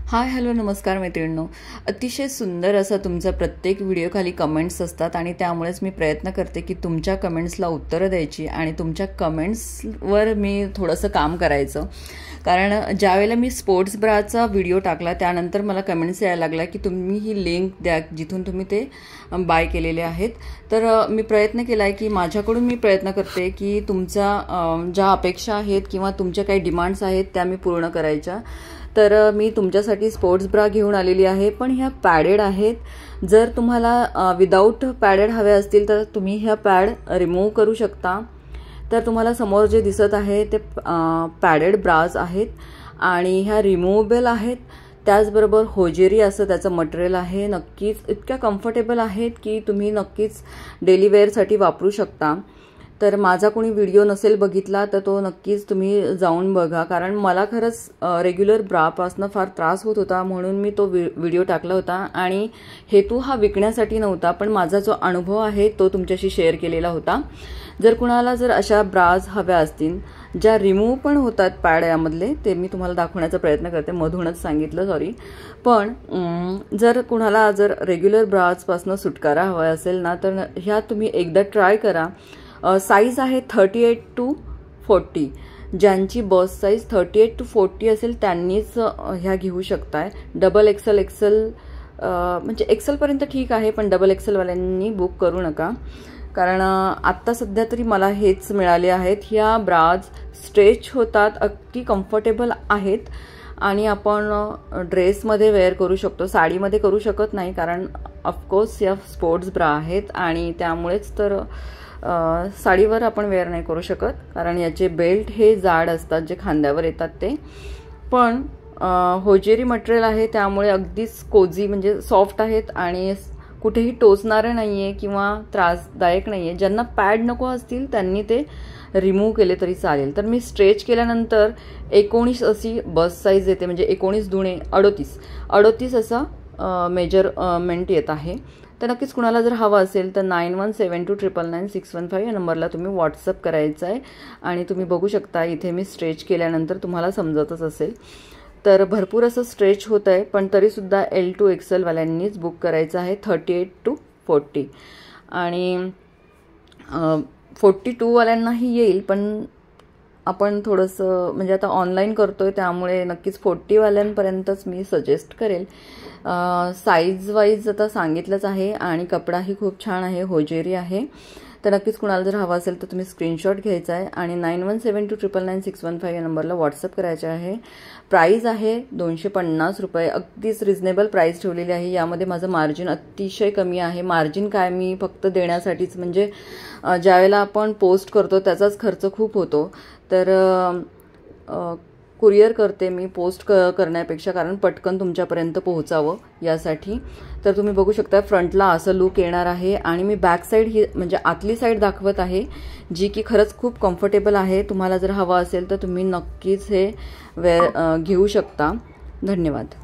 Hi hello नमस्कार मैत्रिणींनो। अतिशय सुंदर असा तुमचा प्रत्येक व्हिडिओ खाली कमेंट्स असतात आणि त्यामुळेच मी प्रयत्न करते की तुमच्या कमेंट्सला उत्तरं द्यायची आणि तुमच्या कमेंट्सवर मी थोडंसं काम करायचं। कारण ज्यावेळेला मी स्पोर्ट्स ब्राचा व्हिडिओ टाकला त्यानंतर मला कमेंट्स यायला लागला की तुम्ही ही लिंक द्या जिथून तुम्ही ते बाय केलेले आहेत। तर मी प्रयत्न केला आहे की माझ्याकडून मी प्रयत्न करते की तुमच्या ज्या अपेक्षा आहेत किंवा तुमच्या काही डिमांड्स आहेत त्या मी पूर्ण करायच्या। तर मी तुमच्यासाठी स्पोर्ट्स ब्रा घेऊन आलेली आहे, पण ह्या पॅडेड आहेत। जर तुम्हाला विदाउट पॅडेड हवे असतील तर तुम्ही ह्या पॅड रिमूव्ह करू शकता। तर तुम्हाला समोर जे दिसत आहे ते पॅडेड ब्राज आहेत आणि ह्या रिमूव्हेबल आहेत। त्याचबरोबर होजेरी असं त्याचं मटेरियल आहे। नक्कीच इतक्या कम्फर्टेबल आहेत की तुम्ही नक्कीच डेली वेअरसाठी वापरू शकता। तर माझा कोणी व्हिडिओ नसेल बघितला तर तो नक्कीच तुम्ही जाऊन बघा, कारण मला खरंच रेग्युलर ब्रापासून फार त्रास होत होता म्हणून मी तो व्हिडिओ टाकला होता। आणि हेतू हा विकण्यासाठी नव्हता, पण माझा जो अनुभव आहे तो तुमच्याशी शेअर केलेला होता। जर कुणाला अशा ब्राज हव्या असतील ज्या रिमूव्ह पण होतात पॅड यामधले, ते मी तुम्हाला दाखवण्याचा प्रयत्न करते, मधूनच सांगितलं सॉरी। पण जर कुणाला रेग्युलर ब्राजपासून सुटकारा हवा असेल ना तर ह्या तुम्ही एकदा ट्राय करा। साईज आहे 38 to 40। ज्यांची बस साईज 38 to 40 असेल त्यांनीच ह्या घेऊ शकताय। डबल एक्सेल म्हणजे एक्सेलपर्यंत ठीक आहे, पण डबल एक्सेलवाल्यांनी बुक करू नका, कारण आत्ता सध्या तरी मला हेच मिळाले आहेत। ह्या ब्राज स्ट्रेच होतात, अगदी कम्फर्टेबल आहेत आणि आपण ड्रेसमध्ये वेअर करू शकतो, साडीमध्ये करू शकत नाही, कारण ऑफकोर्स या स्पोर्ट्स ब्रा आहेत आणि त्यामुळेच तर साडीवर आपण वेअर नाही करू शकत, कारण याचे बेल्ट हे जाड असतात जे खांद्यावर येतात ते। पण होजेरी मटेरियल आहे त्यामुळे अगदीच कोझी म्हणजे सॉफ्ट आहेत आणि कुठेही टोचणारे नाहीये किंवा त्रासदायक नाहीये। ज्यांना पॅड नको असतील त्यांनी ते रिमूव्ह केले तरी चालेल। तर मी स्ट्रेच केल्यानंतर 19 अशी बस साईज येते, म्हणजे 19 दुणे 38 असा मेजरमेंट येत आहे। तर नक्कीच कुणाला जर हवा असेल तर 9172999615 या नंबरला तुम्ही व्हॉट्सअप करायचं आहे आणि तुम्ही बघू शकता इथे मी स्ट्रेच केल्यानंतर तुम्हाला समजतच असेल। तर भरपूर असं स्ट्रेच होत आहे, पण तरीसुद्धा L to XL वाल्यांनीच बुक करायचं आहे 38 to 40। आणि 42 वाल्यांनाही येईल, पण आपण थोडंसं म्हणजे आता ऑनलाईन करतोय त्यामुळे नक्कीच 40 वाल्यांपर्यंतच मी सजेस्ट करेल। साईज वाईज आता सांगितलंच आहे आणि कपडाही खूप छान आहे, होजेरी आहे। तर नक्कीच कुणाला जर हवा असेल तर तुम्ही स्क्रीनशॉट घ्यायचा आहे आणि 9172999615 या नंबरला व्हॉट्सअप करायचे आहे। प्राईस आहे 250 रुपये, अगदीच रिजनेबल प्राईस ठेवलेली आहे। यामध्ये माझं मार्जिन अतिशय कमी आहे। मार्जिन काय, मी फक्त देण्यासाठीच, म्हणजे ज्यावेळेला आपण पोस्ट करतो त्याचाच खर्च खूप होतो, तर कुरिअर करते मी पोस्ट करण्यापेक्षा, कारण पटकन तुमच्यापर्यंत पोहोचावं यासाठी। तर तुम्ही बघू शकता फ्रंटला असं लुक येणार आहे आणि मी बॅक साईड ही म्हणजे आतली साईड दाखवत आहे जी की खरंच खूप कम्फर्टेबल आहे। तुम्हाला जर हवा असेल तर तुम्ही नक्कीच हे घेऊ शकता। धन्यवाद।